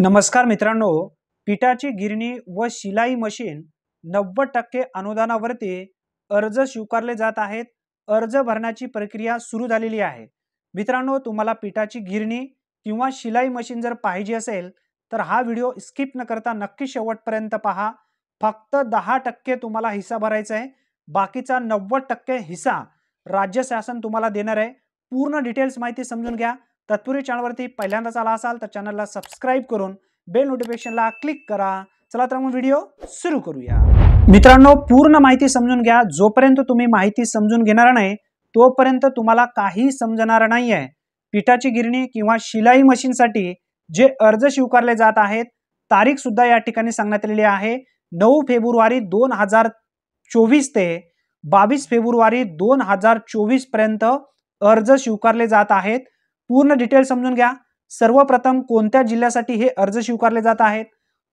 नमस्कार मित्रांनो, पिठाची गिरणी व शिलाई मशीन 90% अनुदानावरती अर्ज स्वीकारले जात आहेत। अर्ज भरण्याची प्रक्रिया सुरू झालेली आहे। मित्रांनो, तुम्हाला पिठाची गिरणी किंवा शिलाई मशीन जर पाहिजे असेल तर हा व्हिडिओ स्किप न करता नक्की शेवटपर्यंत पहा। फक्त 10% तुम्हाला हिस्सा भरायचा आहे, बाकीचा 90% हिस्सा राज्य शासन तुम्हाला देणार आहे। पूर्ण डिटेल्स माहिती समजून घ्या। तत्पूर्वी चॅनलवरती पहिल्यांदाच आला असाल तर चॅनलला सबस्क्राइब करून बेल नोटिफिकेशनला क्लिक करा। चला तर मग व्हिडिओ सुरू करूया। मित्रांनो, पूर्ण माहिती समजून घ्या। जोपर्यंत तुम्ही माहिती समजून घेणार नाही तोपर्यंत तुम्हाला काही समजणार नाहीये। पिठाची गिरणी किंवा शिलाई मशीनसाठी जे अर्ज स्वीकारले जात आहेत, तारीख सुद्धा या ठिकाणी सांगण्यात आलेली आहे। 9 फेब्रुवारी 2024 ते 22 फेब्रुवारी 2024 पर्यंत अर्ज स्वीकारले जात आहेत। पूर्ण डिटेल समजून घ्या। सर्वप्रथम कोणत्या जिल्ह्यासाठी हे अर्ज स्वीकारले जात आहेत,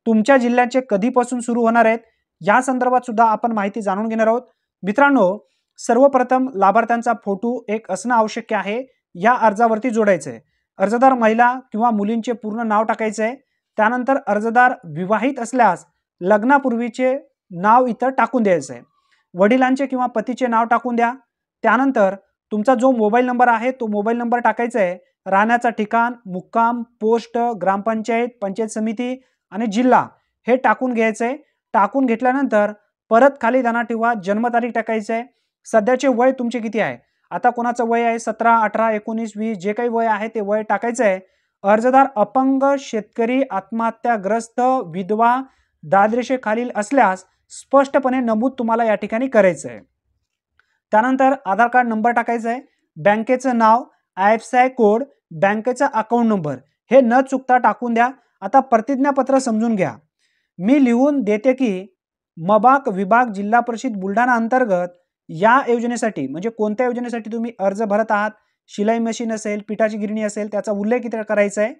तुमच्या जिल्ह्याचे कधीपासून सुरू होणार आहेत या संदर्भात सुद्धा आपण माहिती जाणून घेणार आहोत। मित्रांनो, सर्वप्रथम लाभार्थ्यांचा फोटो एक असणं आवश्यक आहे, या अर्जावरती जोडायचं आहे। अर्जदार महिला किंवा मुलींचे पूर्ण नाव टाकायचं आहे। त्यानंतर अर्जदार विवाहित असल्यास लग्नापूर्वीचे नाव इथं टाकून द्यायचं आहे। वडिलांचे किंवा पतीचे नाव टाकून द्या। त्यानंतर तुमचा जो मोबाईल नंबर आहे तो मोबाईल नंबर टाकायचा आहे। राहण्याचा ठिकाण, मुक्काम, पोस्ट, ग्रामपंचायत, पंचायत समिती आणि जिल्हा हे टाकून घ्यायचं आहे। टाकून घेतल्यानंतर परत खाली दाना ठेवा, जन्मतारीख टाकायचं आहे। सध्याचे वय तुमचे किती आहे, आता कोणाचं वय आहे 17, 18, 19, 20 जे काही वय आहे ते वय टाकायचं आहे। अर्जदार अपंग, शेतकरी, आत्महत्याग्रस्त, विधवा, दारिद्र्यरेषेखालील असल्यास स्पष्टपणे नमूद तुम्हाला या ठिकाणी करायचं आहे। त्यानंतर आधार कार्ड नंबर टाकायचा आहे, बँकेचं नाव, IFSI कोड, बँकेचा अकाउंट नंबर हे न चुकता टाकून द्या। आता प्रतिज्ञापत्र समजून घ्या। मी लिहून देते की मबाक विभाग जिल्हा परिषद बुलढाणा अंतर्गत या योजनेसाठी, म्हणजे कोणत्या योजनेसाठी तुम्ही अर्ज भरत आहात, शिलाई मशीन असेल, पिठाची गिरणी असेल, त्याचा उल्लेख इथे करायचा आहे।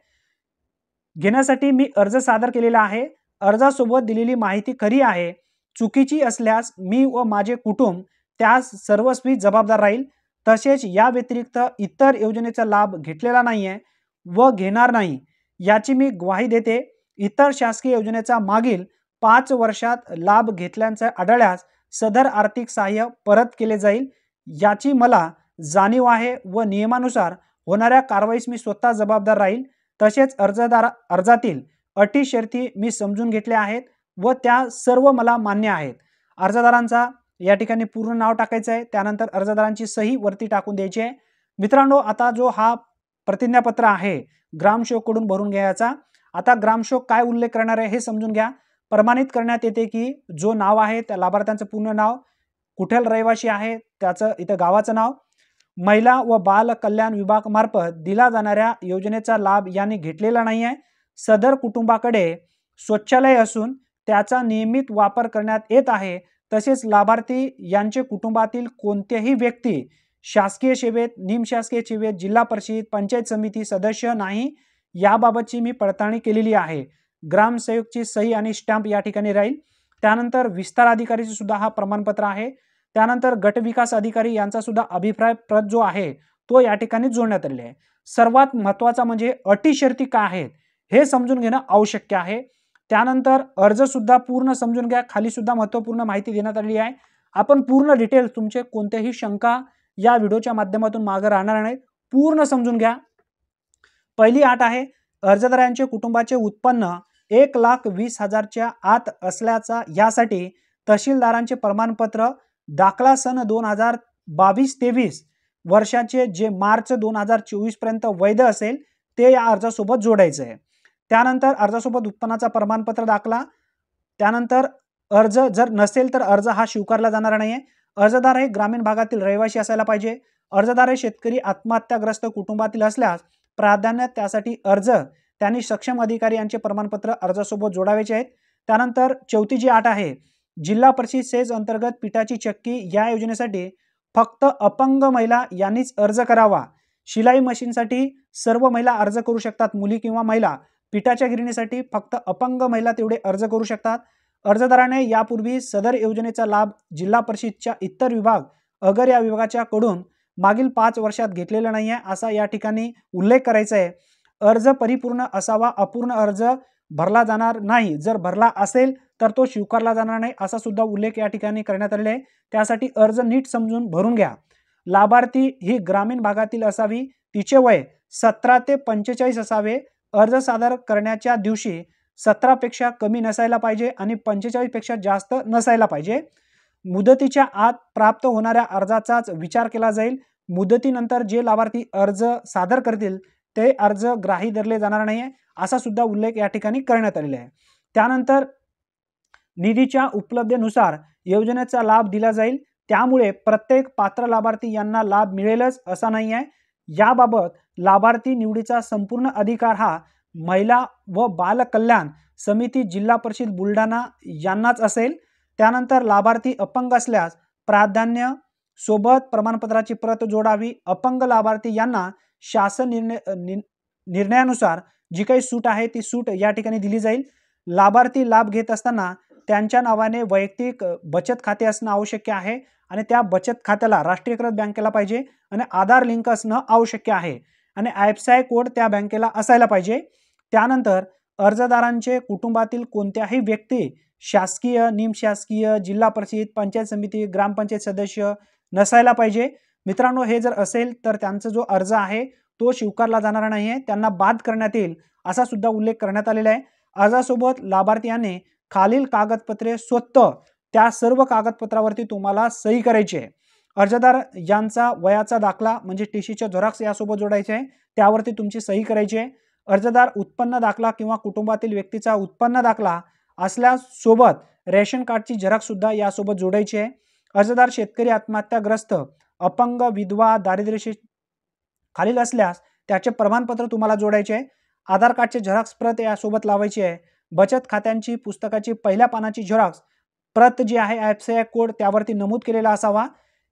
घेण्यासाठी मी अर्ज सादर केलेला आहे। अर्जासोबत दिलेली माहिती खरी आहे, चुकीची असल्यास मी व माझे कुटुंब त्यास सर्वस्वी जबाबदार राहील। तसेच या व्यतिरिक्त इतर योजनेचा लाभ घेतलेला नाहीये व घेणार नाही याची मी ग्वाही देते। इतर शासकीय योजनेचा मागील 5 वर्षात लाभ घेतल्याचे आढळल्यास सदर आर्थिक सहाय्य परत केले जाईल याची मला जाणीव आहे व नियमानुसार होणाऱ्या कारवाईस मी स्वतः जबाबदार राहील। तसेच अर्जातील अटी शर्ती मी समजून घेतल्या आहेत व त्या सर्व मला मान्य आहेत। अर्जदारांचा या ठिकाणी पूर्ण नाव टाकायचं आहे। त्यानंतर अर्जदारांची सही वरती टाकून द्यायची आहे। मित्रांनो, आता जो हा प्रतिज्ञापत्र आहे ग्रामसेवक कडून भरून घ्यायचा। आता ग्रामसेवक काय उल्लेख करणार आहे हे समजून घ्या। प्रमाणित करण्यात येते की जो नाव आहे त्या लाभार्थ्यांचं पूर्ण नाव, कुठे रहिवासी आहे त्याचं इथं गावाचं नाव, महिला व बाल कल्याण विभाग मार्फत दिला जाणाऱ्या योजनेचा लाभ यांनी घेतलेला नाही आहे। सदर कुटुंबाकडे शौचालय असून त्याचा नियमित वापर करण्यात येत आहे। तसेच लाभार्थी यांचे कुटुंबातील कोणतेही व्यक्ती शासकीय सेवेत, निमशासकीय सेवेत, जिल्हा परिषद, पंचायत समिती सदस्य नाही याबाबतची मी पडताळणी केलेली आहे। ग्रामसेवकची सही आणि स्टॅम्प या ठिकाणी राहील। त्यानंतर विस्तार अधिकारीचे सुद्धा हा प्रमाणपत्र आहे। त्यानंतर गट विकास अधिकारी यांचा सुद्धा अभिप्राय प्रत जो आहे तो या ठिकाणी जोडण्यात आलेला आहे। सर्वात महत्त्वाचा म्हणजे अटी शर्ती काय आहेत हे समजून घेणं आवश्यक आहे। त्यानंतर अर्ज सुद्धा पूर्ण समजून घ्या। खाली सुद्धा महत्त्वपूर्ण माहिती देण्यात आलेली आहे। आपण पूर्ण डिटेल्स, तुमचे कोणतेही शंका या व्हिडिओच्या माध्यमातून मागे राहणार नाहीत, पूर्ण समजून घ्या। पहिली अट आहे, अर्जदारांचे कुटुंबाचे उत्पन्न 1,20,000च्या आत असल्याचा यासाठी तहसीलदारांचे प्रमाणपत्र दाखला सन 2022-23 वर्षाचे जे मार्च 2024 पर्यंत वैध असेल ते या अर्जासोबत जोडायचं आहे। त्यानंतर अर्जासोबत उत्पन्नाचा प्रमाणपत्र दाखला। त्यानंतर अर्ज जर नसेल तर अर्ज हा स्वीकारला जाणार नाहीये। अर्जदार हे ग्रामीण भागातील रहिवासी असायला पाहिजे। अर्जदार हे शेतकरी, आत्महत्याग्रस्त कुटुंबातील असल्यास प्राधान्य त्यासाठी अर्ज त्यांनी सक्षम अधिकारी यांचे प्रमाणपत्र अर्जासोबत जोडायचे आहेत। त्यानंतर चौथी जी अट आहे, जिल्हा परिषद सेज अंतर्गत पिठाची चक्की या योजनेसाठी फक्त अपंग महिला यांनीच अर्ज करावा। शिलाई मशीनसाठी सर्व महिला अर्ज करू शकतात, मुली किंवा महिला। पिठाच्या गिरणीसाठी फक्त अपंग महिला तेवढे अर्ज करू शकतात। अर्जदाराने यापूर्वी सदर योजनेचा लाभ जिल्हा परिषदच्या इतर विभाग अगर या विभागाच्या कडून मागील 5 वर्षात घेतलेला नाही आहे असा या ठिकाणी उल्लेख करायचा आहे। अर्ज परिपूर्ण असावा, अपूर्ण अर्ज भरला जाणार नाही, जर भरला असेल तर तो स्वीकारला जाणार नाही, असा सुद्धा उल्लेख या ठिकाणी करण्यात आलेला आहे. त्यासाठी अर्ज नीट समजून भरून घ्या. लाभार्थी ही ग्रामीण भागातील असावी, तिचे वय 17 ते 45 असावे, अर्ज सादर करण्याच्या दिवशी 17 पेक्षा कमी नसायला पाहिजे आणि 45 पेक्षा जास्त नसायला पाहिजे. मुदतीच्या आत प्राप्त होणाऱ्या अर्जाचाच विचार केला जाईल. मुदतीनंतर जे लाभार्थी अर्ज सादर करतील ते अर्ज ग्राही धरले जाणार नाही, असा सुद्धा उल्लेख या ठिकाणी करण्यात आलेला आहे. त्यानंतर निधीच्या उपलब्धतेनुसार योजनेचा लाभ दिला जाईल, त्यामुळे प्रत्येक पात्र लाभार्थी यांना लाभ मिळेलच असा नाही आहे. याबाबत लाभार्थी निवडीचा संपूर्ण अधिकार हा महिला व बाल कल्याण समिती जिल्हा परिषद बुलढाणा यांनाच असेल. त्यानंतर लाभार्थी अपंग असल्यास प्राधान्य सोबत प्रमाणपत्राची प्रत जोडावी. अपंग लाभार्थी यांना शासन निर्णयानुसार जी काही सूट आहे ती सूट या ठिकाणी दिली जाईल. लाभार्थी लाभ घेत असताना त्यांच्या नावाने वैयक्तिक बचत खाते असणं आवश्यक आहे आणि त्या बचत खात्याला राष्ट्रीयकृत बँकेला पाहिजे आणि आधार लिंक असणं आवश्यक आहे आणि IFSI कोड त्या बँकेला असायला पाहिजे. त्यानंतर अर्जदारांचे कुटुंबातील कोणत्याही व्यक्ती शासकीय, निमशासकीय, जिल्हा परिषद, पंचायत समिती, ग्रामपंचायत सदस्य नसायला पाहिजे. मित्रांनो, हे जर असेल तर त्यांचा जो अर्ज आहे तो स्वीकारला जाणार नाही आहे, त्यांना बाद करण्यात येईल असा सुद्धा उल्लेख करण्यात आलेला आहे. अर्जासोबत लाभार्थ्याने खालील कागदपत्रे स्वतः त्या सर्व कागदपत्रावरती तुम्हाला सही करायची आहे. अर्जदार यांचा वयाचा दाखला म्हणजे TCच्या झेरॉक्स यासोबत जोडायचे आहे, त्यावरती तुमची सही करायची आहे. अर्जदार उत्पन्न दाखला किंवा कुटुंबातील व्यक्तीचा उत्पन्न दाखला असल्यास सोबत रेशन कार्डची झेरॉक्स सुद्धा यासोबत जोडायची आहे. अर्जदार शेतकरी, आत्महत्याग्रस्त, अपंग, विधवा, दारिद्र्य खालील असल्यास त्याचे प्रमाणपत्र तुम्हाला जोडायचे आहे. आधार कार्डचे झेरॉक्स प्रत यासोबत लावायची आहे. बचत खात्यांची पुस्तकाची पहिल्या पानाची झेरॉक्स प्रत जी आहे IFSI कोड त्यावरती नमूद केलेला असावा.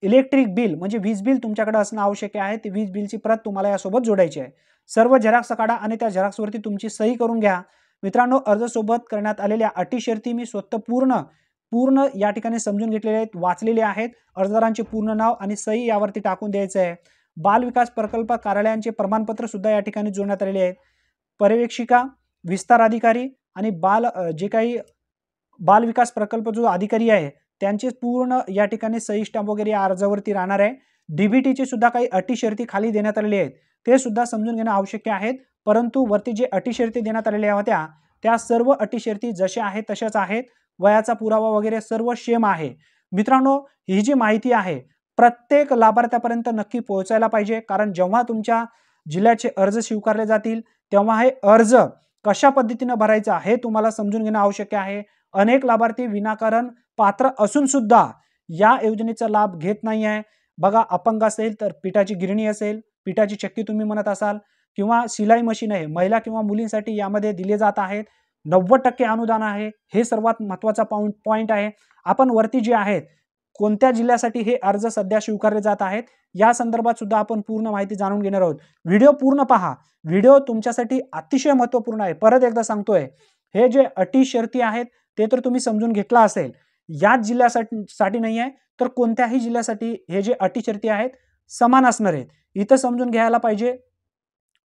इलेक्ट्रिक बिल म्हणजे वीज बिल तुमच्याकडे असणं आवश्यक आहे, ती वीज बिलची प्रत तुम्हाला यासोबत जोडायची आहे. सर्व झेरॉक्स काढा आणि त्या झेरॉक्सवरती तुमची सही करून घ्या. मित्रांनो, अर्ज सोबत करण्यात आलेल्या अटी शर्ती मी स्वतः पूर्ण या ठिकाणी समजून घेतलेले आहेत, वाचलेले आहेत. अर्जदारांचे पूर्ण नाव आणि सही यावरती टाकून द्यायचं आहे. बाल विकास प्रकल्प कार्यालयांचे प्रमाणपत्र सुद्धा या ठिकाणी जोडण्यात आलेले आहेत. पर्यवेक्षिका, विस्तार अधिकारी आणि जे काही बाल विकास प्रकल्प जो अधिकारी आहे त्यांचे पूर्ण या ठिकाणी सही स्टॅम्प वगैरे या अर्जावरती राहणार आहे. DBTचे सुद्धा काही अटी शर्ती खाली देण्यात आलेले आहेत, ते सुद्धा समजून घेणं आवश्यक आहेत. परंतु वरती जे अटी शर्ती देण्यात आलेल्या होत्या त्या सर्व अटी शर्ती जशा आहेत तशाच आहेत. वयाचा पुरावा वगैरे सर्व सेम आहे. मित्रांनो, ही जी माहिती आहे प्रत्येक लाभार्थ्यापर्यंत नक्की पोहोचायला पाहिजे, कारण जेव्हा तुमच्या जिल्ह्याचे अर्ज स्वीकारले जातील तेव्हा हे अर्ज कशा पद्धतीने भरायचा हे तुम्हाला समजून घेणं आवश्यक आहे. अनेक लाभार्थी विनाकारण पात्र असून सुद्धा या योजनेचा लाभ घेत नाही आहे. बघा, अपंग असेल तर पिठाची गिरणी असेल, पिठाची चक्की तुम्ही म्हणत असाल, किंवा सिलाई मशीन आहे, महिला किंवा मुलींसाठी यामध्ये दिले जात आहेत. 90% अनुदान आहे, हे सर्वात महत्त्वाचा पॉइंट आहे. आपण वरती जे आहेत कोणत्या जिल्ह्यासाठी हे अर्ज सध्या स्वीकारले जात आहेत या संदर्भात सुद्धा आपण पूर्ण माहिती जाणून घेणार आहोत. व्हिडिओ पूर्ण पहा, व्हिडिओ तुमच्यासाठी अतिशय महत्त्वपूर्ण आहे. परत एकदा सांगतोय, हे जे अटी शर्ती आहेत ते तर तुम्ही समजून घेतला असेल. याच जिल्ह्यासाठी नाही आहे तर कोणत्याही जिल्ह्यासाठी हे जे अटी शर्ती आहेत समान असणार आहेत. इथं समजून घ्यायला पाहिजे.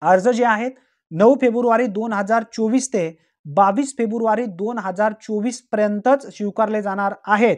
अर्ज जे आहेत 9 फेब्रुवारी 2024 ते 22 फेब्रुवारी 2024 पर्यंतच स्वीकारले जाणार आहेत.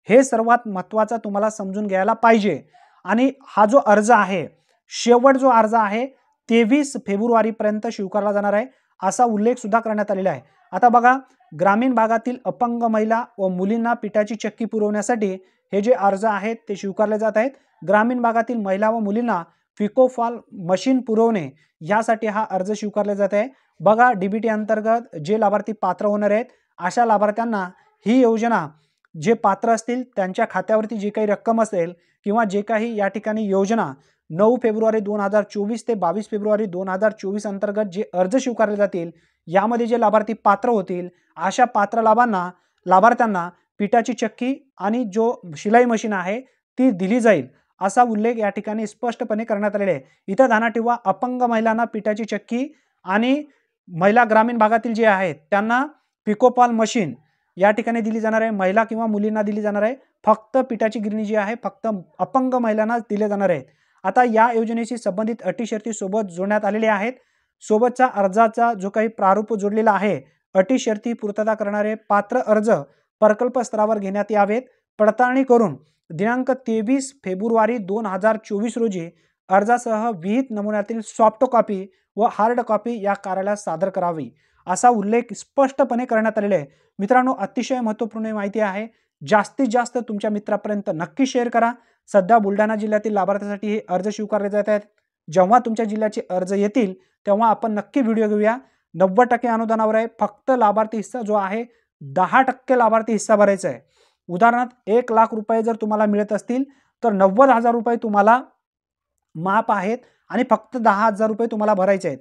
हे सर्वात महत्त्वाचं तुम्हाला समजून घ्यायला पाहिजे. आणि हा जो अर्ज आहे, शेवट जो अर्ज आहे 23 फेब्रुवारी पर्यंत स्वीकारला जाणार आहे असा उल्लेख सुद्धा करण्यात आलेला आहे. आता बघा, ग्रामीण भागातील अपंग महिला व मुलींना पिठाची चक्की पुरवण्यासाठी हे जे अर्ज आहेत ते स्वीकारले जात आहेत. ग्रामीण भागातील महिला व मुलींना पिकोफॉल मशीन पुरवणे यासाठी हा अर्ज स्वीकारला जात आहे. बघा, DBT अंतर्गत जे लाभार्थी पात्र होणार आहेत अशा लाभार्थ्यांना ही योजना जे पात्र असतील त्यांच्या खात्यावरती जे काही रक्कम असेल किंवा जे काही या ठिकाणी योजना 9 फेब्रुवारी 2024 ते 22 फेब्रुवारी 2024 अंतर्गत जे अर्ज स्वीकारले जातील यामध्ये जे लाभार्थी पात्र होतील अशा पात्र लाभार्थ्यांना पिठाची चक्की आणि जो शिलाई मशीन आहे ती दिली जाईल असा उल्लेख या ठिकाणी स्पष्टपणे करण्यात आलेला आहे. इथं ध्यानात ठेवा, अपंग महिलांना पिठाची चक्की आणि महिला ग्रामीण भागातील जे आहेत त्यांना पिकोफॉल मशीन या ठिकाणी दिली जाणार आहे. महिला किंवा मुलींना दिली जाणार आहे. फक्त पिठाची गिरणी जी आहे फक्त अपंग महिलांना दिले जाणार आहेत. आता या योजनेशी संबंधित अटी शर्ती सोबत जोडण्यात आलेल्या आहेत. सोबतचा अर्जाचा जो काही प्रारूप जोडलेला आहे अटी शर्ती पूर्तता करणारे पात्र अर्ज प्रकल्प स्तरावर घेण्यात यावेत. पडताळणी करून दिनांक 23 फेब्रुवारी 2024 रोजी अर्जासह विहित नमुन्यातील सॉफ्ट कॉपी व हार्ड कॉपी या कार्यालयात सादर करावी, असा उल्लेख स्पष्टपणे करण्यात आलेला आहे. मित्रांनो, अतिशय महत्त्वपूर्ण माहिती आहे. जास्तीत जास्त तुमच्या मित्रापर्यंत नक्की शेअर करा. सध्या बुलढाणा जिल्ह्यातील लाभार्थ्यांसाठी हे अर्ज स्वीकारले जात आहेत. जेव्हा तुमच्या जिल्ह्याचे अर्ज येतील तेव्हा आपण नक्की व्हिडिओ घेऊया. 90% अनुदानावर आहे. फक्त लाभार्थी हिस्सा जो आहे 10% लाभार्थी हिस्सा भरायचा आहे. उदाहरणार्थ 1 लाख रुपये जर तुम्हाला मिळत असतील तर 90,000 रुपये तुम्हाला माफ आहेत आणि फक्त 10,000 रुपये तुम्हाला भरायचे आहेत.